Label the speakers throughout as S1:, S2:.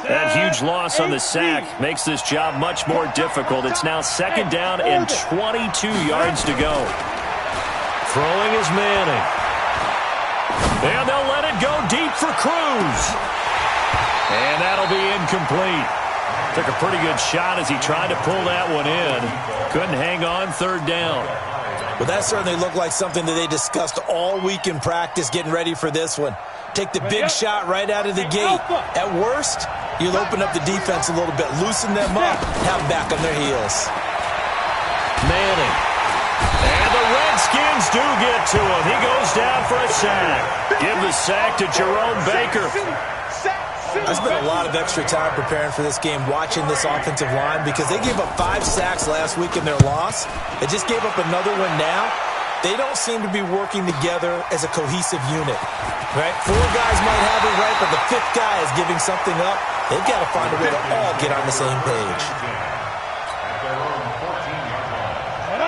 S1: That huge loss on the sack makes this job much more difficult. It's now 2nd down and 22 yards to go. Throwing is Manning. And they'll let it go deep for Cruz. And that'll be incomplete. Took a pretty good shot as he tried to pull that one in. Couldn't hang on 3rd down.
S2: Well, that certainly looked like something that they discussed all week in practice getting ready for this one. Take the big shot right out of the gate. At worst, you'll open up the defense a little bit, loosen them up, have them back on their heels.
S1: Manning. And the Redskins do get to him. He goes down for a sack. Give the sack to Jerome Baker.
S2: I spent a lot of extra time preparing for this game, watching this offensive line, because they gave up 5 sacks last week in their loss. They just gave up another one now. They don't seem to be working together as a cohesive unit. Right? 4 guys might have it right, but the 5th guy is giving something up. They've got to find a way to all get on the same page.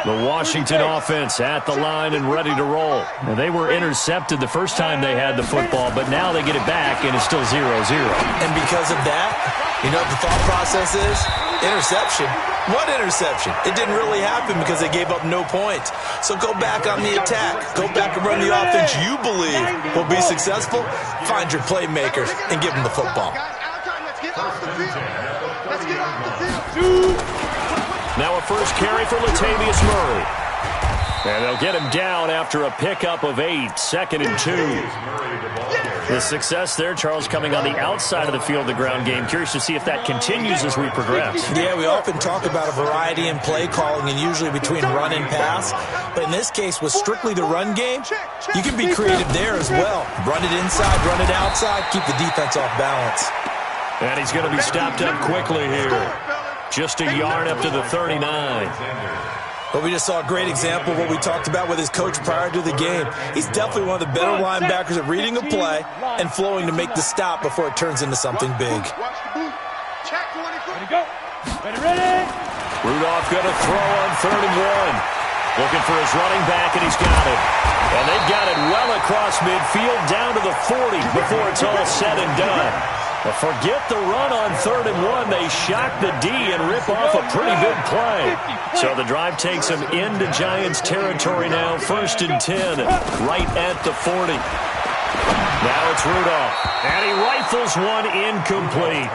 S1: The Washington offense at the line and ready to roll. Now, they were intercepted the first time they had the football, but now they get it back, and it's still 0-0.
S2: And because of that, you know what the thought process is? Interception. What interception? It didn't really happen because they gave up no points. So go back on the attack. Go back and run the offense you believe will be successful. Find your playmakers and give them the football.
S1: Now a first carry for Latavius Murray. And they'll get him down after a pickup of 8, 2nd and 2. The success there, Charles, coming on the outside of the field, the ground game. Curious to see if that continues as we progress.
S2: Yeah, we often talk about a variety in play calling and usually between run and pass. But in this case, with strictly the run game, you can be creative there as well. Run it inside, run it outside, keep the defense off balance.
S1: And he's going to be stopped up quickly here. Just a yard up to the 39.
S2: But we just saw a great example of what we talked about with his coach prior to the game. He's definitely one of the better linebackers at reading a play and flowing to make the stop before it turns into something big.
S1: Rudolph going to throw on 3rd and 1. Looking for his running back, and he's got it. And they've got it well across midfield down to the 40 before it's all said and done. But forget the run on 3rd and 1. They shock the D and rip off a pretty big play. So the drive takes them into Giants territory now. 1st and 10, right at the 40. Now it's Rudolph. And he rifles one incomplete.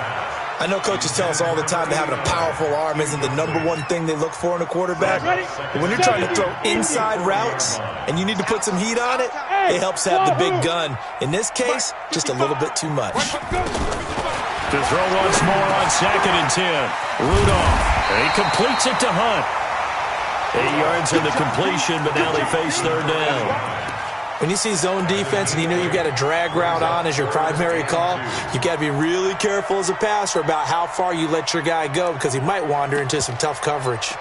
S2: I know coaches tell us all the time that having a powerful arm isn't the #1 thing they look for in a quarterback. But when you're trying to throw inside routes and you need to put some heat on it, it helps to have the big gun. In this case, just a little bit too much.
S1: To throw once more on 2nd and 10. Rudolph. And he completes it to Hunt. 8 yards in the completion, but now they face 3rd down.
S2: When you see zone defense and you know you've got a drag route on as your primary call, you've got to be really careful as a passer about how far you let your guy go because he might wander into some tough coverage.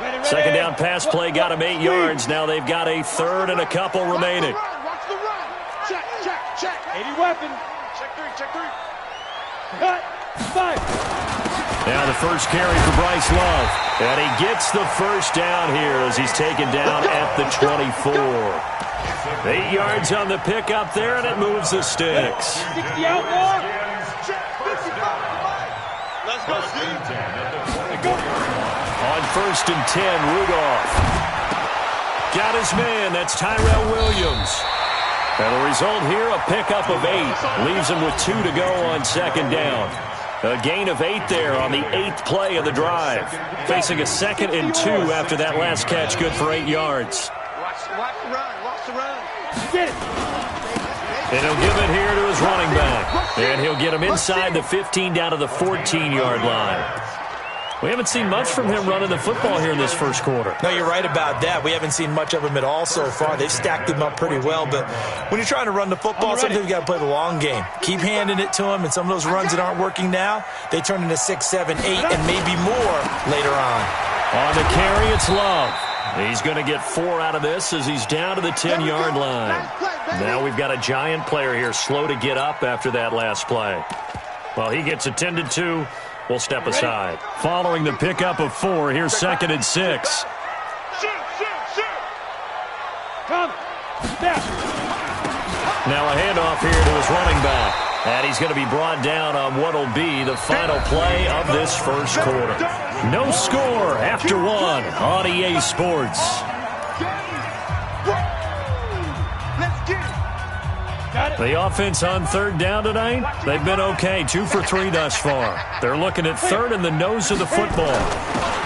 S1: 2nd down pass play got him 8 yards. Now they've got a 3rd and a couple remaining.
S3: Watch the run. Check, check, check. 80 weapon. Check 3, check 3. Cut. 5.
S1: Now the first carry for Bryce Love. And he gets the first down here as he's taken down at the 24. 8 yards on the pickup there, and it moves the sticks.
S3: 60 out more. Let's go.
S1: On 1st and 10, Rudolph. Got his man. That's Tyrell Williams. And the result here, a pickup of 8. Leaves him with 2 to go on 2nd down. A gain of 8 there on the 8th play of the drive. Facing a 2nd and 2 after that last catch, good for 8 yards.
S3: Watch the run. Watch the run. Get it.
S1: And he'll give it here to his running back. And he'll get him inside the 15 down to the 14-yard line. We haven't seen much from him running the football here in this first quarter.
S2: No, you're right about that. We haven't seen much of him at all so far. They've stacked him up pretty well. But when you're trying to run the football, sometimes you got to play the long game. Keep handing it to him, and some of those runs that aren't working now, they turn into 6, 7, 8, and maybe more later on.
S1: On the carry, it's Love. He's going to get 4 out of this as he's down to the 10-yard line. Now we've got a Giant player here slow to get up after that last play. Well, he gets attended to. We'll step aside. Following the pickup of 4, here's 2nd and 6.
S3: Come. Step.
S1: Now a handoff here to his running back. And he's going to be brought down on what will be the final play of this first quarter. No score after one on EA Sports. The offense on third down tonight, they've been okay. 2 for 3 thus far. They're looking at third in the nose of the football.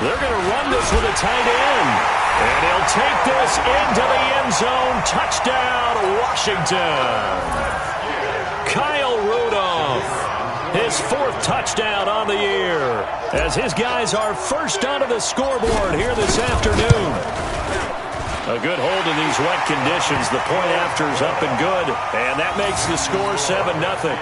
S1: They're going to run this with a tight end. And he'll take this into the end zone. Touchdown, Washington. Kyle Rudolph, his 4th touchdown on the year, as his guys are first onto the scoreboard here this afternoon. A good hold in these wet conditions. The point after is up and good, and that makes the score 7-0.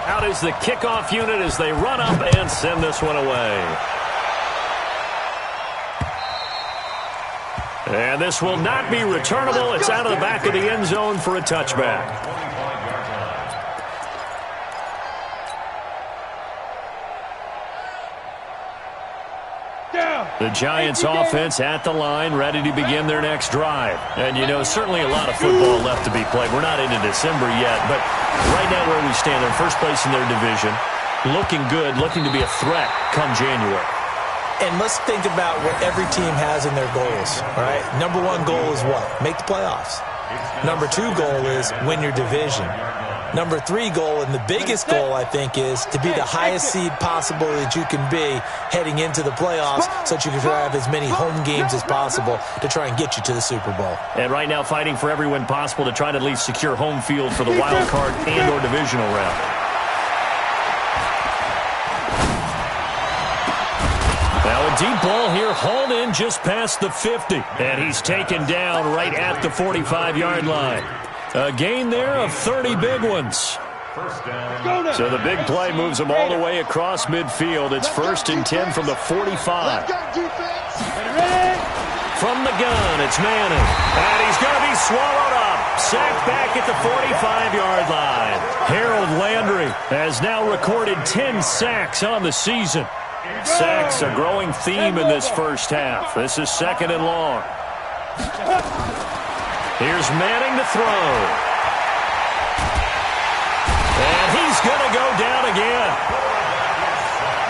S1: Out is the kickoff unit as they run up and send this one away. And this will not be returnable. It's out of the back of the end zone for a touchback. The Giants offense at the line, ready to begin their next drive. And, you know, certainly a lot of football left to be played. We're not into December yet, but right now where we stand, they're first place in their division, looking good, looking to be a threat come January.
S2: And let's think about what every team has in their goals, all right? Number 1 goal is what? Make the playoffs. Number 2 goal is win your division. Number 3 goal, and the biggest goal, I think, is to be the highest seed possible that you can be heading into the playoffs so that you can have as many home games as possible to try and get you to the Super Bowl.
S1: And right now fighting for every win possible to try to at least secure home field for the wild card and or divisional round. Now a deep ball here hauled in just past the 50. And he's taken down right at the 45-yard line. A gain there of 30 big ones. So the big play moves him all the way across midfield. It's 1st and 10 from the 45. From the gun, it's Manning. And he's going to be swallowed up. Sacked back at the 45-yard line. Harold Landry has now recorded 10 sacks on the season. Sacks a growing theme in this first half. This is 2nd and long. Here's Manning to throw. And he's going to go down again.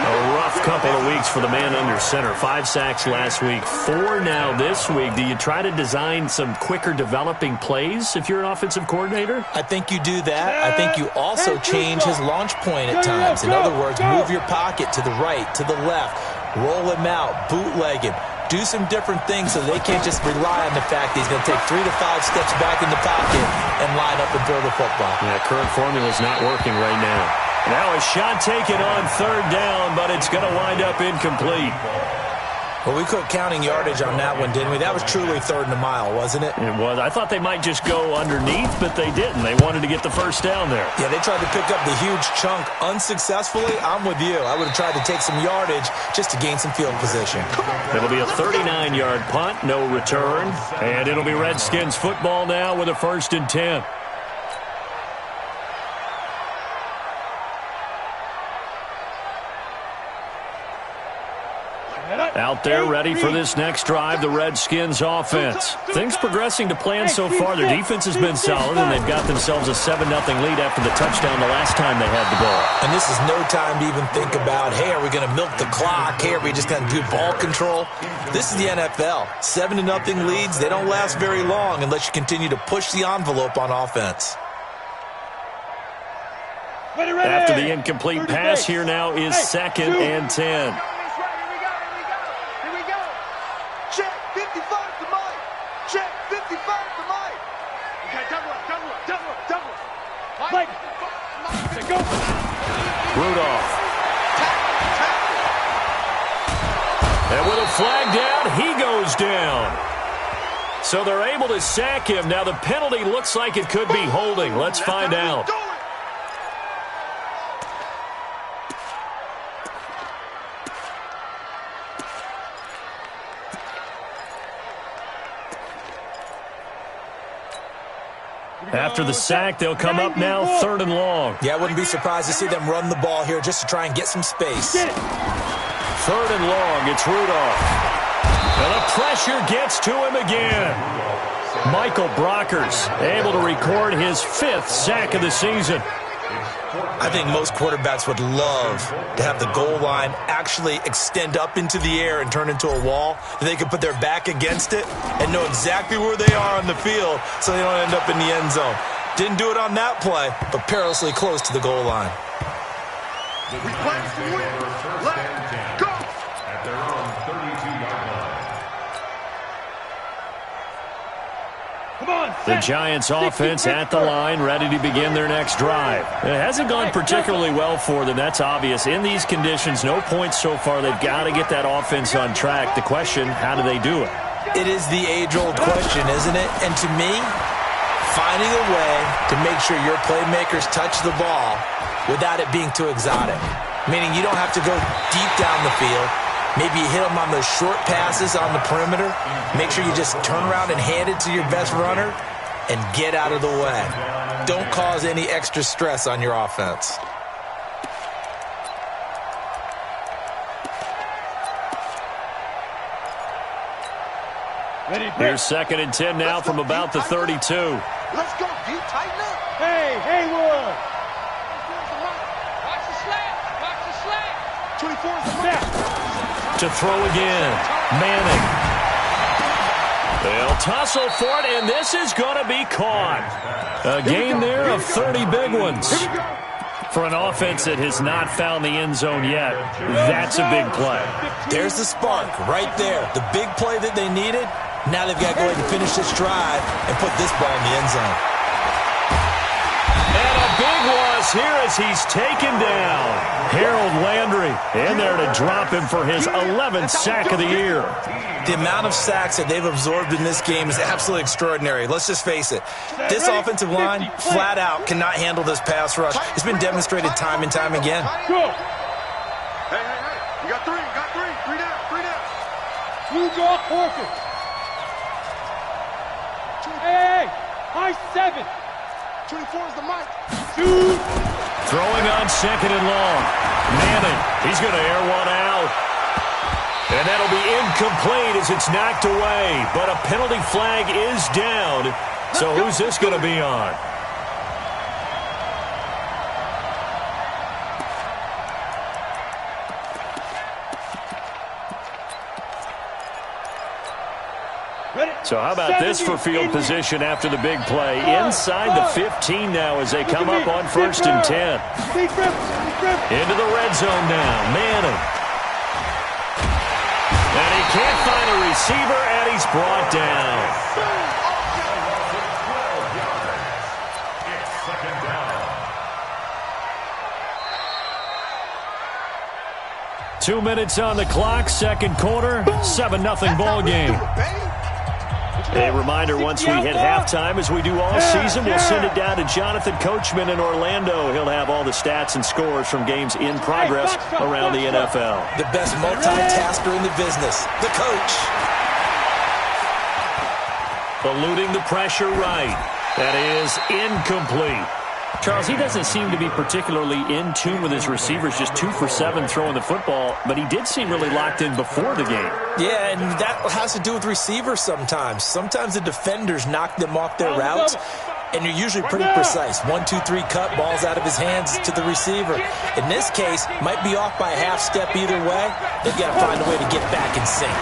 S1: A rough couple of weeks for the man under center. 5 sacks last week, 4 now this week. Do you try to design some quicker developing plays if you're an offensive coordinator?
S2: I think you do that. I think you also change his launch point at times. In other words, move your pocket to the right, to the left, roll him out, bootleg him. Do some different things so they can't just rely on the fact that he's going to take 3 to 5 steps back in the pocket and line up and throw the football.
S1: Yeah, current formula is not working right now. Now a shot taken on 3rd down, but it's going to wind up incomplete.
S2: Well, we quit counting yardage on that one, didn't we? That was truly 3rd and a mile, wasn't it?
S1: It was. I thought they might just go underneath, but they didn't. They wanted to get the first down there.
S2: Yeah, they tried to pick up the huge chunk unsuccessfully. I'm with you. I would have tried to take some yardage just to gain some field position.
S1: It'll be a 39-yard punt, no return. And it'll be Redskins football now with a 1st and 10. Out there ready for this next drive, the Redskins offense. Things progressing to plan so far. Their defense has been solid, and they've got themselves a 7-0 lead after the touchdown the last time they had the ball.
S2: And this is no time to even think about, hey, are we going to milk the clock? Hey, are we just going to do ball control? This is the NFL. 7-0 leads, they don't last very long unless you continue to push the envelope on offense.
S1: After the incomplete pass, here now is 2nd and 10. Rudolph. And with a flag down, he goes down. So they're able to sack him. Now the penalty looks like it could be holding. Let's find out. After the sack, they'll come up now 3rd and long.
S2: Yeah, I wouldn't be surprised to see them run the ball here just to try and get some space.
S1: 3rd and long, it's Rudolph. And the pressure gets to him again. Michael Brockers able to record his 5th sack of the season.
S2: I think most quarterbacks would love to have the goal line actually extend up into the air and turn into a wall. They can put their back against it and know exactly where they are on the field so they don't end up in the end zone. Didn't do it on that play, but perilously close to the goal line.
S3: We play to win. Let's go.
S4: At their own 32-yard line.
S3: Come on,
S1: The Giants offense at the line, ready to begin their next drive. It hasn't gone particularly well for them, that's obvious. In these conditions, no points so far. They've got to get that offense on track. The question, how do they do it?
S2: It is the age-old question, isn't it? And to me, finding a way to make sure your playmakers touch the ball without it being too exotic. Meaning you don't have to go deep down the field. Maybe you hit them on those short passes on the perimeter. Make sure you just turn around and hand it to your best runner and get out of the way. Don't cause any extra stress on your offense.
S1: Here's 2nd and 10 now from about the 32.
S3: Let's go, deep, tighten up. Hey, Haywood. Watch the slant. Watch the slant. 24 is the snap.
S1: To throw again, Manning. They'll tussle for it, and this is going to be caught. A gain there of 30 big ones. For an offense that has not found the end zone yet, that's a big play.
S2: There's the spark right there. The big play that they needed. Now they've got to go ahead and finish this drive and put this ball in the end zone.
S1: And a big loss here as he's taken down. Harold Landry in there to drop him for his 11th sack of the year.
S2: The amount of sacks that they've absorbed in this game is absolutely extraordinary. Let's just face it. This offensive line, flat out, cannot handle this pass rush. It's been demonstrated time and time again.
S3: Go. Hey. You got three. Three down. Blue dog Porter. Hey. High 7. 24 is the mic. Shoot.
S1: Throwing on 2nd and long. Manning, he's going to air one out. And that'll be incomplete as it's knocked away. But a penalty flag is down. So who's this going to be on? So how about this for field position after the big play? Inside the 15 now as they come up on 1st and 10. Into the red zone now. Manning. And he can't find a receiver, and he's brought down.
S4: It's 2nd down.
S1: 2 minutes on the clock, 2nd quarter, 7-0 ball game. A reminder, once we hit halftime, as we do all season, we'll send it down to Jonathan Coachman in Orlando. He'll have all the stats and scores from games in progress around the NFL.
S2: The best multitasker in the business, the coach.
S1: Eluding the pressure right. That is incomplete. Charles, he doesn't seem to be particularly in tune with his receivers, just 2 for 7 throwing the football, but he did seem really locked in before the game.
S2: Yeah, and that has to do with receivers sometimes. Sometimes the defenders knock them off their routes, and they're usually pretty precise. 1, 2, 3 cut, balls out of his hands to the receiver. In this case, might be off by a half step either way. They've got to find a way to get back in sync.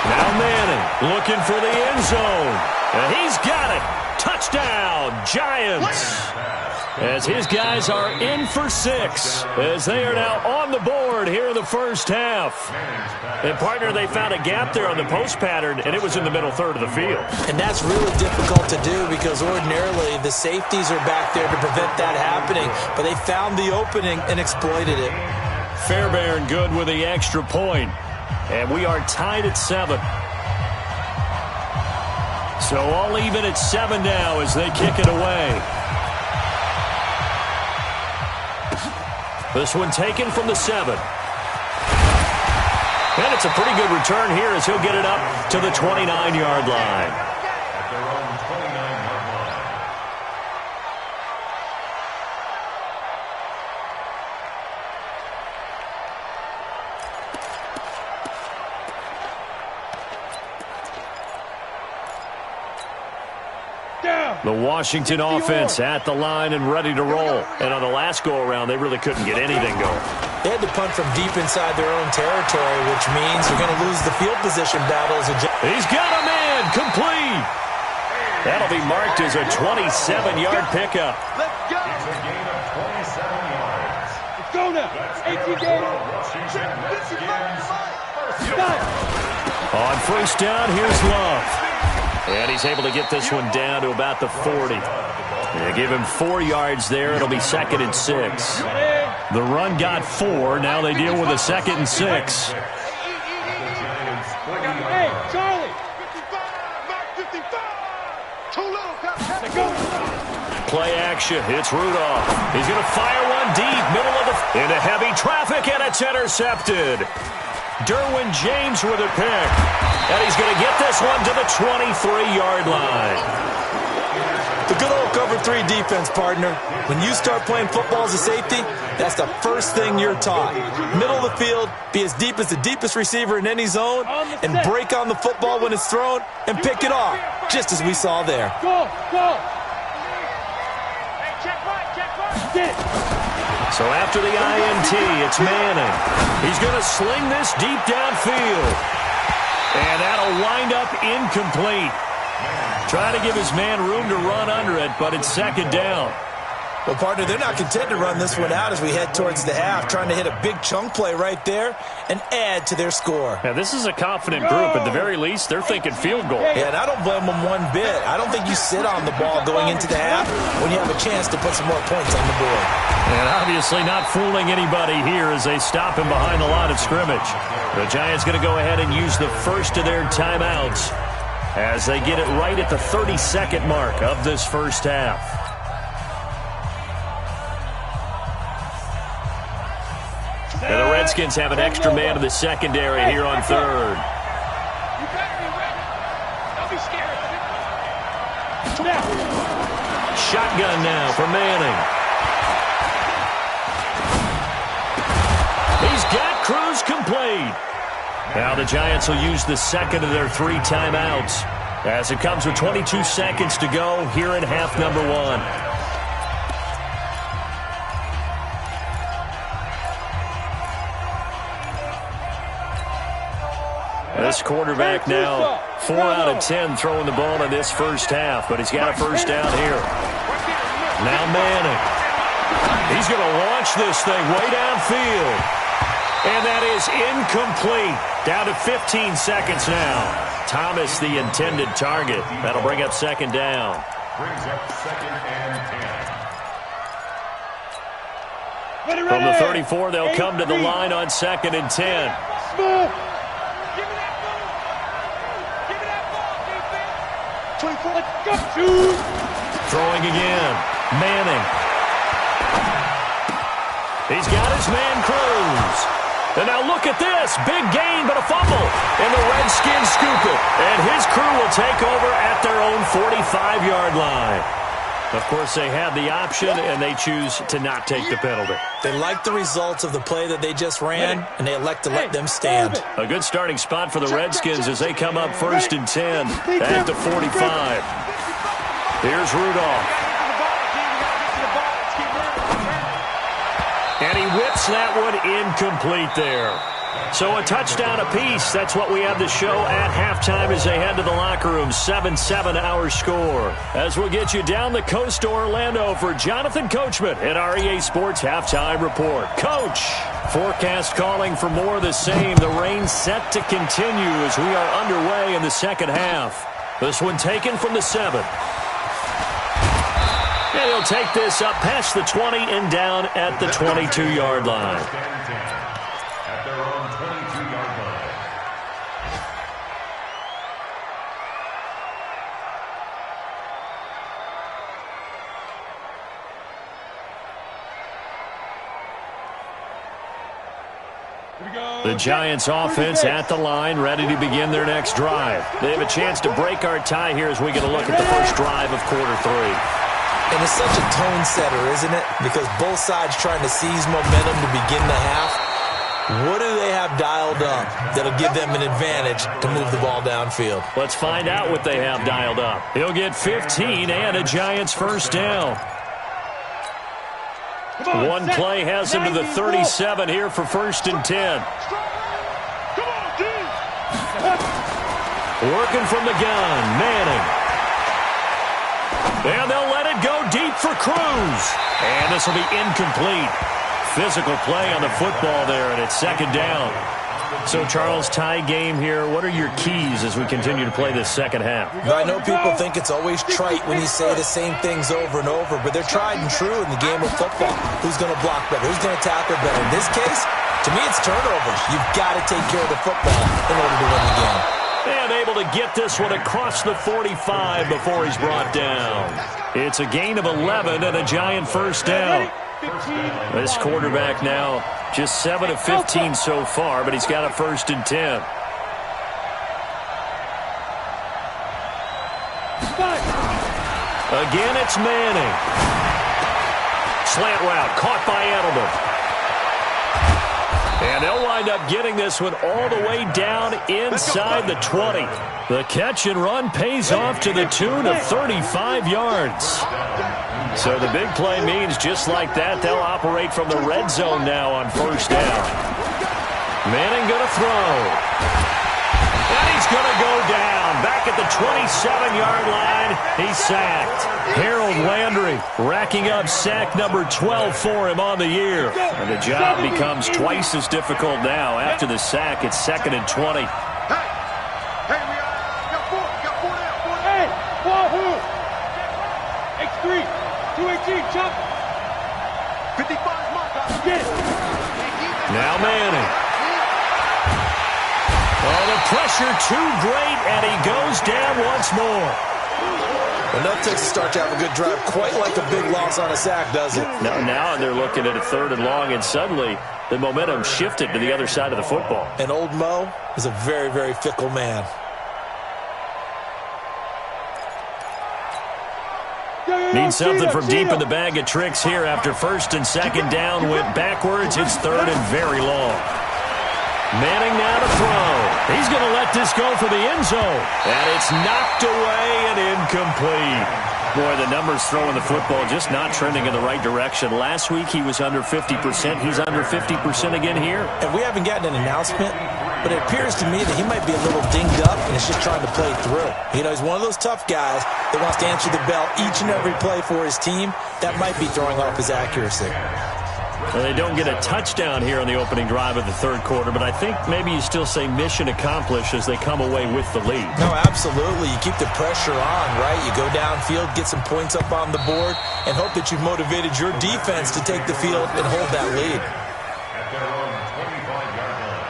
S1: Now Manning looking for the end zone, and he's got it. Touchdown, Giants, as his guys are in for 6, as they are now on the board here in the first half. And, partner, they found a gap there on the post pattern, and it was in the middle third of the field.
S2: And that's really difficult to do because ordinarily the safeties are back there to prevent that happening, but they found the opening and exploited it.
S1: Fairbairn good with the extra point, and we are tied at 7. So all even at 7 now as they kick it away. This one taken from the 7. And it's a pretty good return here as he'll get it up to the 29-yard line.
S4: At their own 29-yard line.
S1: The Washington offense at the line and ready to roll. And on the last go-around, they really couldn't get anything going.
S2: They had to punt from deep inside their own territory, which means they're going to lose the field position battles.
S1: He's got a man complete. That'll be marked as a 27-yard pickup.
S3: Let's go.
S4: It's a gain of 27 yards.
S3: Let's go now. 18 games.
S4: Washington Redskins.
S1: On first down, here's Love. And he's able to get this one down to about the 40. They give him 4 yards there. It'll be 2nd and 6. The run got 4. Now they deal with a 2nd and 6.
S3: Hey, Charlie. 55. Too little.
S1: Play action. It's Rudolph. He's going to fire one deep. Middle of the... into heavy traffic, and it's intercepted. Derwin James with a pick. And he's going to get this one to the 23-yard line.
S2: The good old cover 3 defense, partner. When you start playing football as a safety, that's the first thing you're taught. Middle of the field, be as deep as the deepest receiver in any zone, and break on the football when it's thrown and pick it off, just as we saw there.
S3: Go. Hey, check right. Get it.
S1: So after the INT, it's Manning. He's going to sling this deep downfield. And that'll wind up incomplete. Trying to give his man room to run under it, but it's 2nd down.
S2: Well, partner, they're not content to run this one out as we head towards the half, trying to hit a big chunk play right there and add to their score.
S1: Now, this is a confident group. At the very least, they're thinking field goal.
S2: Yeah, and I don't blame them one bit. I don't think you sit on the ball going into the half when you have a chance to put some more points on the board.
S1: And obviously not fooling anybody here as they stop him behind the line of scrimmage. The Giants going to go ahead and use the first of their timeouts as they get it right at the 32nd mark of this first half. And the Redskins have an extra man in the secondary here on 3rd.
S3: You better be ready. Don't be scared.
S1: Shotgun now for Manning. He's got Cruz complete. Now the Giants will use the 2nd of their 3 timeouts as it comes with 22 seconds to go here in half number 1. This quarterback now 4 out of 10 throwing the ball in this first half, but he's got a first down here. Now Manning. He's going to launch this thing way downfield. And that is incomplete. Down to 15 seconds now. Thomas, the intended target. That'll bring up 2nd down.
S4: Brings up 2nd and 10.
S1: From the 34, they'll come to the line on 2nd and 10.
S3: Smooth. Give me that ball, defense. 24, let's go. Shoot.
S1: Throwing again. Manning. He's got his man Cruz. And now look at this. Big gain, but a fumble. And the Redskins scoop it. And his crew will take over at their own 45-yard line. Of course, they have the option, and they choose to not take the penalty.
S2: They like the results of the play that they just ran, and they elect to let them stand.
S1: A good starting spot for the Redskins as they come up 1st and 10 at the 45. Here's Rudolph. And he whips that one incomplete there. So a touchdown apiece. That's what we have to show at halftime as they head to the locker room. 7-7 our score. As we'll get you down the coast to Orlando for Jonathan Coachman at our EA Sports Halftime Report. Coach, forecast calling for more of the same. The rain set to continue as we are underway in the second half. This one taken from the 7. And he'll take this up past the 20 and down at the 22-yard line.
S4: At their own 22-yard line.
S1: The Giants offense at the line, ready to begin their next drive. They have a chance to break our tie here as we get a look at the first drive of quarter 3.
S2: And it's such a tone setter, isn't it? Because both sides trying to seize momentum to begin the half. What do they have dialed up that'll give them an advantage to move the ball downfield?
S1: Let's find out what they have dialed up. He'll get 15 and a Giants first down. One play has him to the 37 here for 1st and 10. Working from the gun, Manning. And they'll let it go deep for Cruz. And this will be incomplete. Physical play on the football there, and it's 2nd down. So, Charles, tie game here. What are your keys as we continue to play this second half?
S2: I know people think it's always trite when you say the same things over and over, but they're tried and true in the game of football. Who's going to block better? Who's going to tackle better? In this case, to me, it's turnovers. You've got to take care of the football in order to win the game.
S1: And able to get this one across the 45 before he's brought down. It's a gain of 11 and a Giant first down. This quarterback now just 7 of 15 so far, but he's got a 1st and 10. Again, it's Manning. Slant route caught by Edelman. And they'll wind up getting this one all the way down inside the 20. The catch and run pays off to the tune of 35 yards. So the big play means just like that, they'll operate from the red zone now on 1st down. Manning going to throw. And he's going to go down. Back at the 27-yard line, he's sacked. Harold Landry racking up sack number 12 for him on the year. And the job becomes twice as difficult now. After the sack, it's 2nd and 20.
S3: Hey, we got 4 down. Hey, Wahoo! X3, 218, jump. 55 mark. Get it.
S1: Now Manning. Oh, the pressure too great, and he goes down once more.
S2: Enough takes to start to have a good drive, quite like a big loss on a sack, does it?
S1: Now they're looking at a 3rd and long, and suddenly the momentum shifted to the other side of the football.
S2: And old Mo is a very, very fickle man.
S1: Need something from deep in the bag of tricks here after 1st and 2nd down went backwards. It's 3rd and very long. Manning now to throw. He's going to let this go for the end zone. And it's knocked away and incomplete. Boy, the numbers throwing the football just not trending in the right direction. Last week he was under 50%. He's under 50% again here.
S2: And we haven't gotten an announcement, but it appears to me that he might be a little dinged up and is just trying to play through. You know, he's one of those tough guys that wants to answer the bell each and every play for his team. That might be throwing off his accuracy.
S1: Well, they don't get a touchdown here on the opening drive of the 3rd quarter, but I think maybe you still say mission accomplished as they come away with the lead.
S2: No, absolutely. You keep the pressure on, right? You go downfield, get some points up on the board, and hope that you've motivated your defense to take the field and hold that lead.
S4: At their own 25-yard line.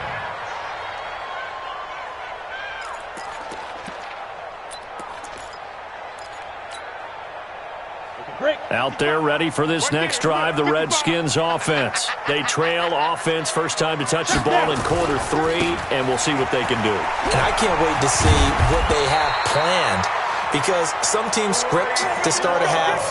S1: Out there ready for this next drive, the Redskins offense. They trail offense, first time to touch the ball in quarter 3, and we'll see what they can do.
S2: And I can't wait to see what they have planned, because some teams script to start a half.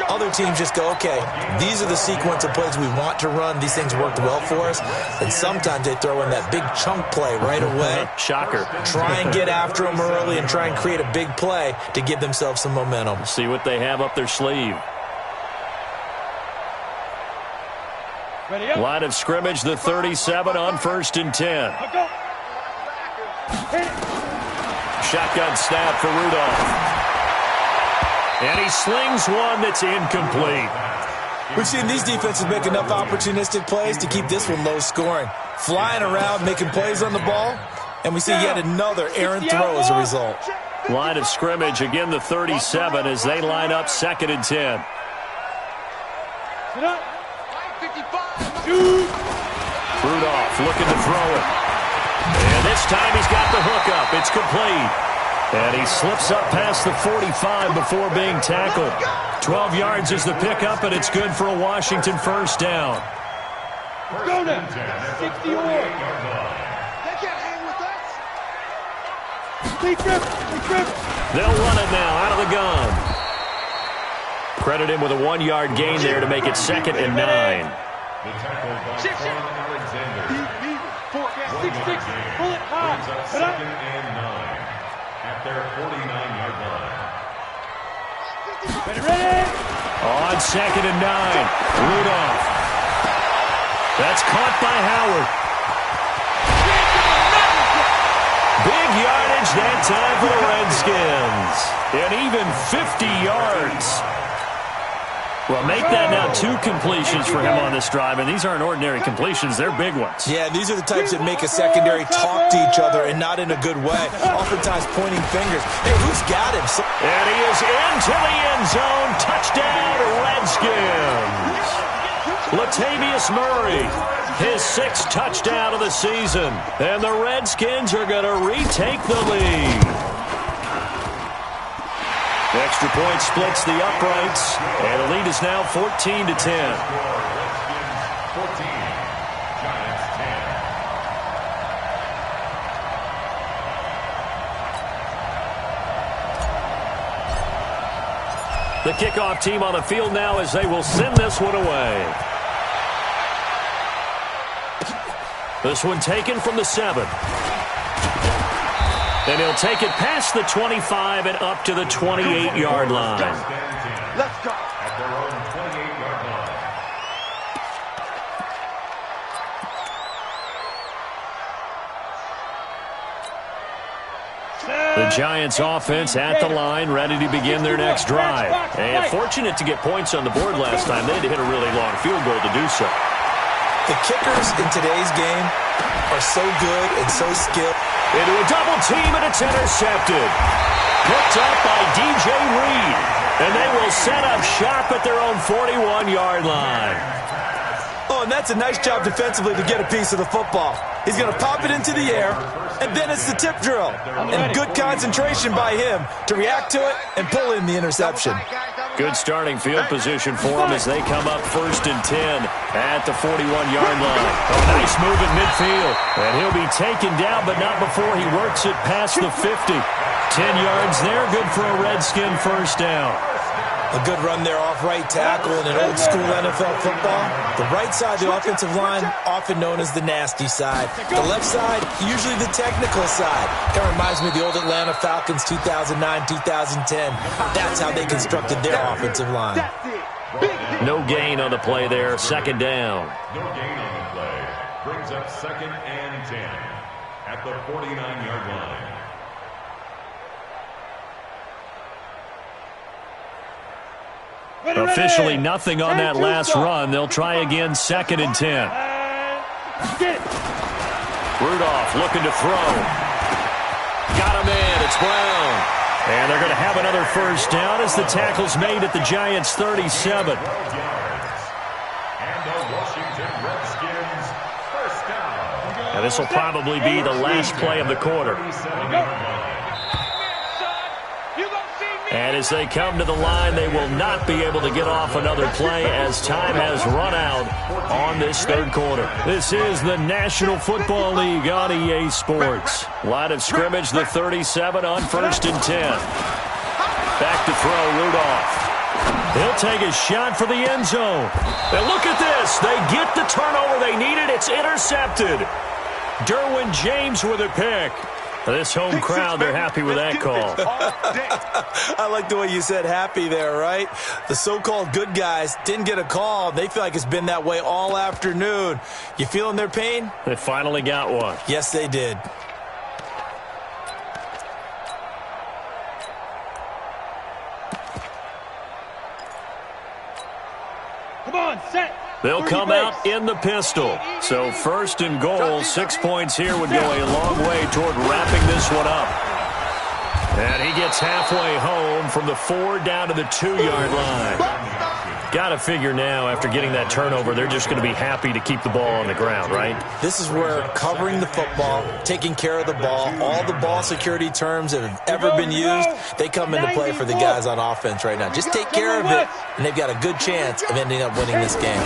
S2: Other teams just go, okay, these are the sequence of plays we want to run. These things worked well for us. And sometimes they throw in that big chunk play right away.
S1: Shocker.
S2: Try and get after them early and try and create a big play to give themselves some momentum.
S1: See what they have up their sleeve. Line of scrimmage, the 37 on 1st and 10. Shotgun snap for Rudolph. And he slings one that's incomplete.
S2: We've seen these defenses make enough opportunistic plays to keep this one low scoring. Flying around, making plays on the ball, and we see yet another errant throw as a result.
S1: Line of scrimmage, again the 37 as they line up 2nd and 10. Rudolph looking to throw it. And this time he's got the hook up. It's complete. And he slips up past the 45 before being tackled. 12 yards is the pickup, and it's good for a Washington first down.
S3: Go now. 60 or. They can't hang with us.
S1: They'll run it now out of the gun. Credit him with a 1-yard gain there to make it 2nd and 9.
S4: The tackle by Alexander.
S3: 6'6", bullet high.
S4: Brings up second and 9 at their 49-yard line.
S3: Ready?
S1: On second and 9, Rudolph. That's caught by Howard. Big yardage that time for the Redskins. And even 50 yards. Well, make that now 2 completions for him on this drive, and these aren't ordinary completions. They're big ones.
S2: Yeah, these are the types that make a secondary talk to each other and not in a good way, oftentimes pointing fingers. Hey, who's got him?
S1: And he is into the end zone. Touchdown, Redskins. Latavius Murray, his 6th touchdown of the season. And the Redskins are going to retake the lead. Extra point splits the uprights, and the lead is now 14-10.
S4: Redskins 14, Giants 10.
S1: The kickoff team on the field now as they will send this one away. This one taken from the 7. And he'll take it past the 25 and up to the 28-yard line.
S3: Let's go.
S4: At their own 28-yard line.
S1: The Giants offense at the line, ready to begin their next drive. And fortunate to get points on the board last time. They had to hit a really long field goal to do so.
S2: The kickers in today's game are so good and so skilled.
S1: Into a double team, and it's intercepted. Picked up by DJ Reed. And they will set up shop at their own 41-yard line.
S2: Oh, and that's a nice job defensively to get a piece of the football. He's going to pop it into the air, and then it's the tip drill. And good concentration by him to react to it and pull in the interception.
S1: Good starting field position for him as they come up 1st and 10 at the 41-yard line. A nice move in midfield. And he'll be taken down, but not before he works it past the 50. 10 yards there, good for a Redskin first down.
S2: A good run there off right tackle in an old-school NFL football. The right side of the offensive line, often known as the nasty side. The left side, usually the technical side. It reminds me of the old Atlanta Falcons 2009-2010. That's how they constructed their offensive line.
S1: No gain on the play there, 2nd down.
S4: No gain on the play. Brings up 2nd and 10 at the 49-yard line.
S1: Officially nothing on that last run. They'll try again, 2nd and 10. Rudolph looking to throw. Got him in. It's Brown. And they're going to have another first down as the tackle's made at the Giants' 37.
S4: And the Washington Redskins first down.
S1: And this will probably be the last play of the quarter. And as they come to the line, they will not be able to get off another play as time has run out on this 3rd quarter. This is the National Football League on EA Sports. Line of scrimmage, the 37 on 1st and 10. Back to throw, Rudolph. He'll take a shot for the end zone. And look at this. They get the turnover they needed. It's intercepted. Derwin James with a pick. This home crowd, they're happy with that call.
S2: I like the way you said happy there, right? The so-called good guys didn't get a call. They feel like it's been that way all afternoon. You feeling their pain?
S1: They finally got one.
S2: Yes, they did.
S3: Come on, set.
S1: They'll come out in the pistol. So 1st and goal, 6 points here would go a long way toward wrapping this one up. And he gets halfway home from the 4 down to the 2-yard line. Got to figure now, after getting that turnover, they're just going to be happy to keep the ball on the ground, right?
S2: This is where covering the football, taking care of the ball, all the ball security terms that have ever been used, they come into play for the guys on offense right now. Just take care of it, and they've got a good chance of ending up winning this game.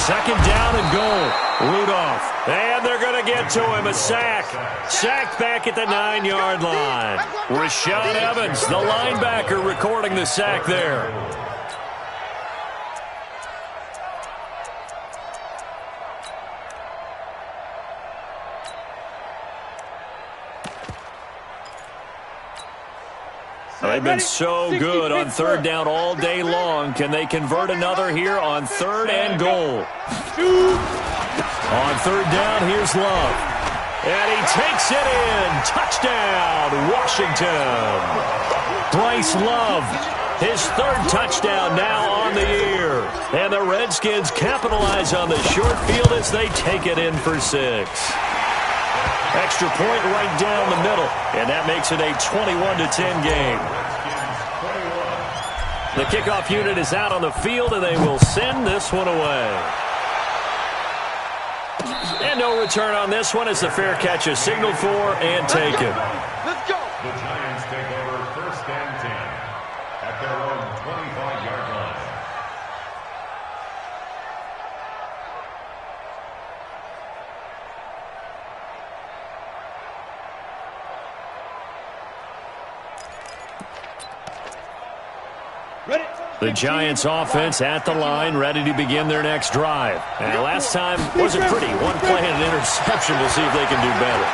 S1: 2nd down and goal. Rudolph. And they're going to get to him. A sack. Sacked back at the 9-yard line. Rashaan Evans, the linebacker, recording the sack there. They've been so good on third down all day long. Can they convert another here on third and goal? On third down, here's Love. And he takes it in. Touchdown, Washington. Bryce Love, his third touchdown now on the year. And the Redskins capitalize on the short field as they take it in for 6. Extra point right down the middle. And that makes it a 21-10 game. The kickoff unit is out on the field, and they will send this one away. And no return on this one as the fair catch is signaled for and taken.
S3: Let's go.
S4: The Giants take over first and 10 at their own 25-yard line.
S3: Ready.
S1: The Giants offense at the line, ready to begin their next drive. And last time wasn't pretty. One play and an interception. We'll see if they can do better.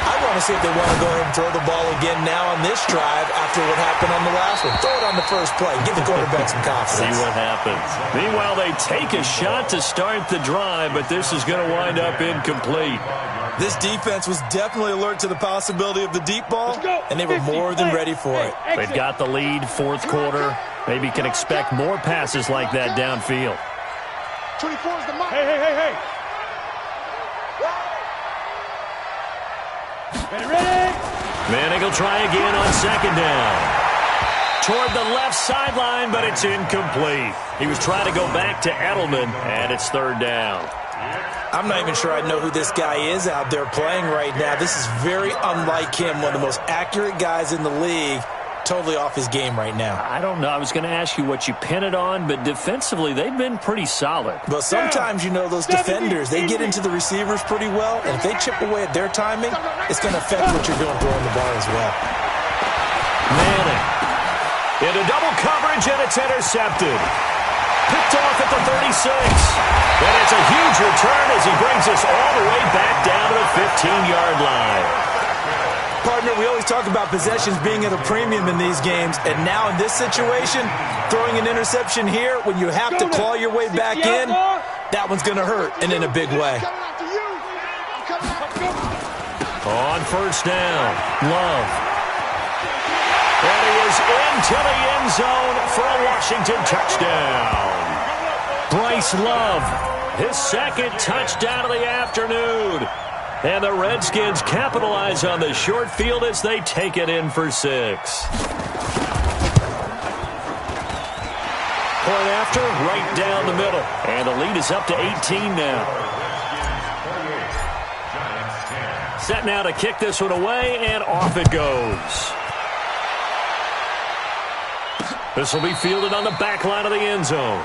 S2: I want to see if they want to go ahead and throw the ball again now on this drive after what happened on the last one. Throw it on the first play. Give the quarterback some confidence.
S1: See what happens. Meanwhile, they take a shot to start the drive, but this is going to wind up incomplete.
S2: This defense was definitely alert to the possibility of the deep ball, and they were more than ready for it.
S1: They've got the lead, fourth quarter. Maybe can expect more passes like that downfield.
S3: 24 is the mark. Hey. Ready.
S1: Manning will try again on second down. Toward the left sideline, but it's incomplete. He was trying to go back to Edelman, and it's third down.
S2: I'm not even sure I know who this guy is out there playing right now. This is very unlike him, one of the most accurate guys in the league. Totally off his game right now.
S1: I don't know. I was going to ask you what you pin it on, but defensively, they've been pretty solid.
S2: But sometimes, you know, those defenders, they get into the receivers pretty well, and if they chip away at their timing, it's going to affect what you're doing throwing the ball as well.
S1: Manning into double coverage, and it's intercepted. Picked off at the 36. And it's a huge return as he brings us all the way back down to the 15-yard line.
S2: Partner, we always talk about possessions being at a premium in these games, and now in this situation, throwing an interception here when you have to claw your way back in, that one's going to hurt, and in a big way.
S1: On first down, Love. And he is into the end zone for a Washington touchdown. Bryce Love, his second touchdown of the afternoon. And the Redskins capitalize on the short field as they take it in for 6. Point after, right down the middle. And the lead is up to 18 now. Set now to kick this one away, and off it goes. This will be fielded on the back line of the end zone.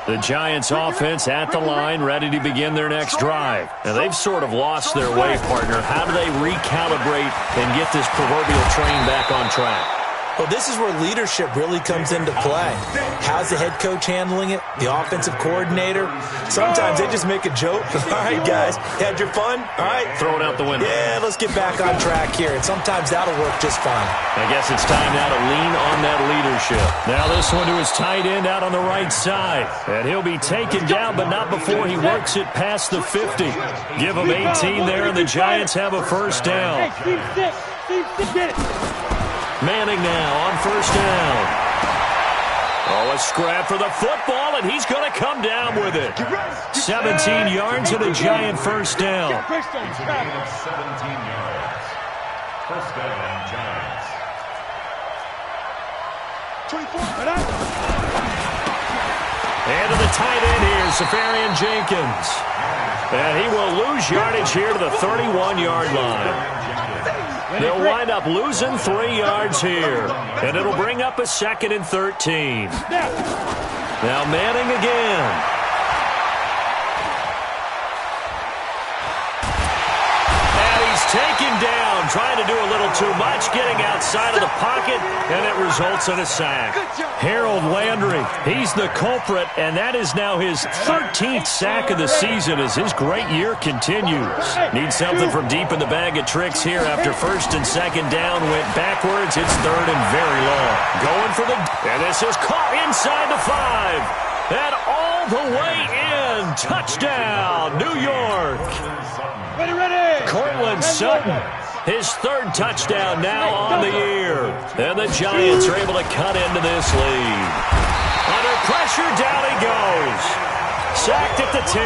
S1: The Giants offense at the line, ready to begin their next drive. Now, they've sort of lost their way, partner. How do they recalibrate and get this proverbial train back on track?
S2: Well, this is where leadership really comes into play. How's the head coach handling it? The offensive coordinator? Sometimes they just make a joke. All right, guys, had your fun? All right.
S1: Throw it out the window.
S2: Yeah, let's get back on track here. And sometimes that'll work just fine.
S1: I guess it's time now to lean on that leadership. Now this one to his tight end out on the right side. And he'll be taken down, but not before he works it past the 50. Give him 18 there, and the Giants have a first down.
S3: Get it.
S1: Manning now on first down. Oh, a scrap for the football, and he's going to come down with it. 17 yards and a Giant first down.
S4: He's a gain of 17 yards. First down, Giants.
S3: 24.
S1: And to the tight end here, Safarian Jenkins. And he will lose yardage here to the 31-yard line. They'll wind up losing 3 yards here. And it'll bring up a 2nd and 13. Now Manning again. And he's taken down, trying to do a little little too much, getting outside of the pocket, and it results in a sack. Harold Landry, he's the culprit, and that is now his 13th sack of the season as his great year continues. Needs something from deep in the bag of tricks here after first and second down went backwards. It's third and very long. Going for the, and this is caught inside the 5. And all the way in. Touchdown, New York.
S3: Ready.
S1: Cortland Sutton, his third touchdown now on the year. And the Giants are able to cut into this lead. Under pressure, down he goes. Sacked at the 10.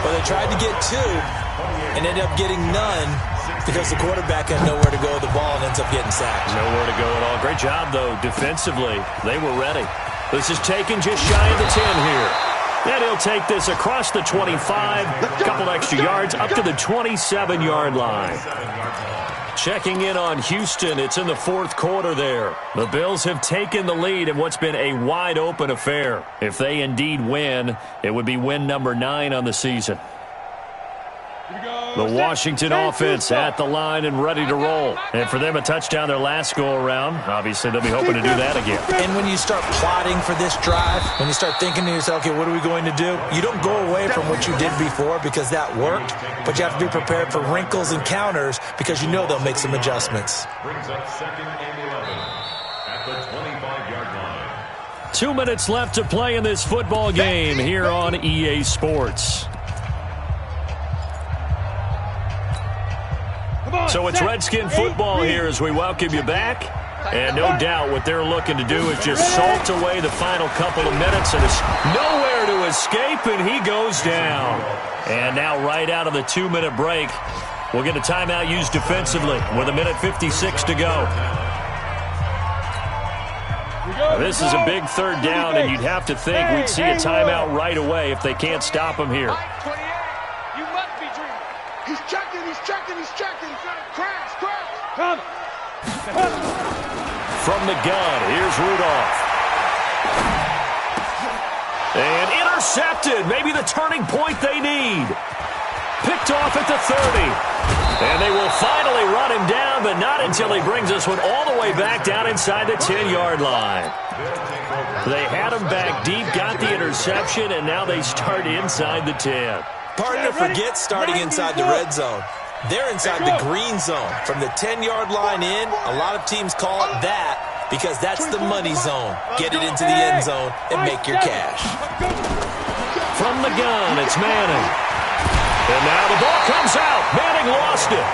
S2: Well, they tried to get 2 and ended up getting none because the quarterback had nowhere to go with the ball and ends up getting sacked.
S1: Nowhere to go at all. Great job, though, defensively. They were ready. This is taken just shy of the 10 here. And he'll take this across the 25, a couple extra yards, up to the 27-yard line. Checking in on Houston, it's in the fourth quarter there. The Bills have taken the lead in what's been a wide-open affair. If they indeed win, it would be win number 9 on the season. The Washington offense at the line and ready to roll. And for them, a touchdown their last go-around. Obviously, they'll be hoping to do that again.
S2: And when you start plotting for this drive, when you start thinking to yourself, okay, what are we going to do? You don't go away from what you did before because that worked, but you have to be prepared for wrinkles and counters because you know they'll make some adjustments.
S4: Brings up second and 11 at the 25-yard line.
S1: 2 minutes left to play in this football game here on EA Sports. So it's Redskin football here as we welcome you back. And no doubt what they're looking to do is just salt away the final couple of minutes. And it's nowhere to escape, and he goes down. And now right out of the 2-minute break, we'll get a timeout used defensively with 1:56 to go. This is a big third down, and you'd have to think we'd see a timeout right away if they can't stop him here.
S3: You must be dreaming. He's checking. Crash. Come.
S1: From the gun, here's Rudolph. And intercepted. Maybe the turning point they need. Picked off at the 30. And they will finally run him down, but not until he brings this one all the way back down inside the 10-yard line. They had him back deep, got the interception, and now they start inside the 10.
S2: Partner forgets starting inside the red zone. They're inside the green zone. From the 10-yard line in, a lot of teams call it that because that's the money zone. Get it into the end zone and make your cash.
S1: From the gun, it's Manning. And now the ball comes out. Manning lost it.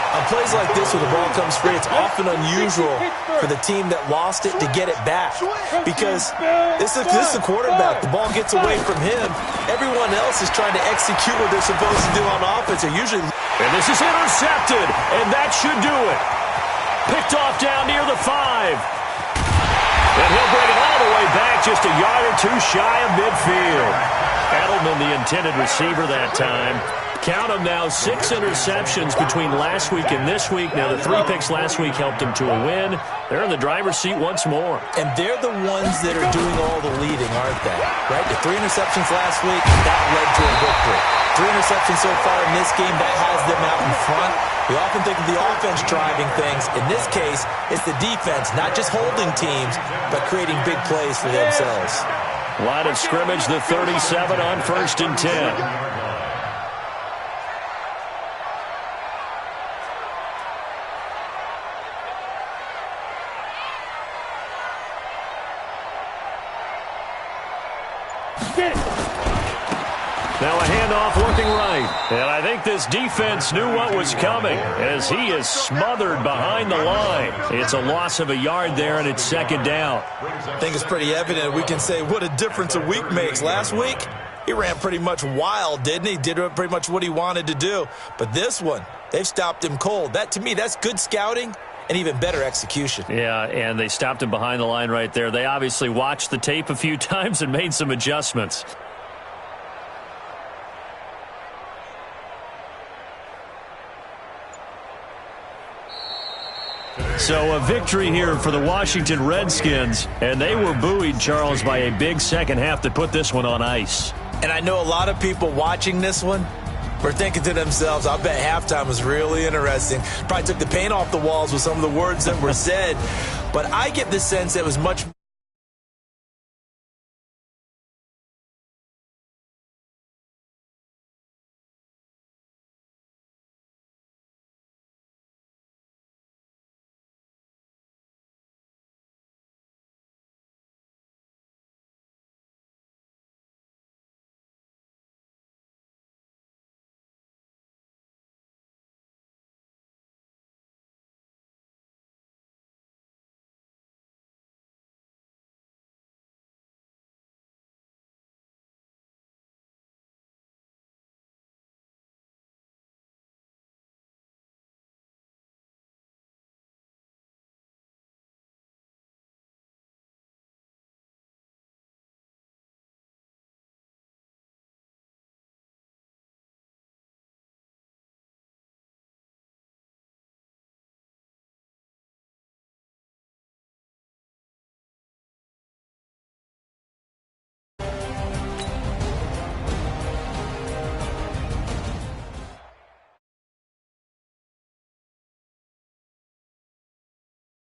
S2: On plays like this where the ball comes free, it's often unusual for the team that lost it to get it back because this is the quarterback. The ball gets away from him. Everyone else is trying to execute what they're supposed to do on offense. They're usually...
S1: And this is intercepted, and that should do it. Picked off down near the 5. And he'll bring it all the way back just a yard or two shy of midfield. Edelman, the intended receiver that time. Count them now, 6 interceptions between last week and this week. Now, the 3 picks last week helped him to a win. They're in the driver's seat once more.
S2: And they're the ones that are doing all the leading, aren't they? Right? The 3 interceptions last week, that led to a victory. 3 interceptions so far in this game, that has them out in front. We often think of the offense driving things. In this case, it's the defense, not just holding teams, but creating big plays for themselves.
S1: Line of scrimmage, the 37 on 1st and 10. Now a handoff looking right. And I think this defense knew what was coming as he is smothered behind the line. It's a loss of a yard there, and it's second down.
S2: I think it's pretty evident. We can say what a difference a week makes. Last week, he ran pretty much wild, didn't he? Did pretty much what he wanted to do. But this one, they've stopped him cold. That, to me, that's good scouting and even better execution.
S1: Yeah, and they stopped him behind the line right there. They obviously watched the tape a few times and made some adjustments. So a victory here for the Washington Redskins, and they were buoyed, Charles, by a big second half that put this one on ice.
S2: And I know a lot of people watching this one, were thinking to themselves, I bet halftime was really interesting. Probably took the paint off the walls with some of the words that were said. But I get the sense that it was much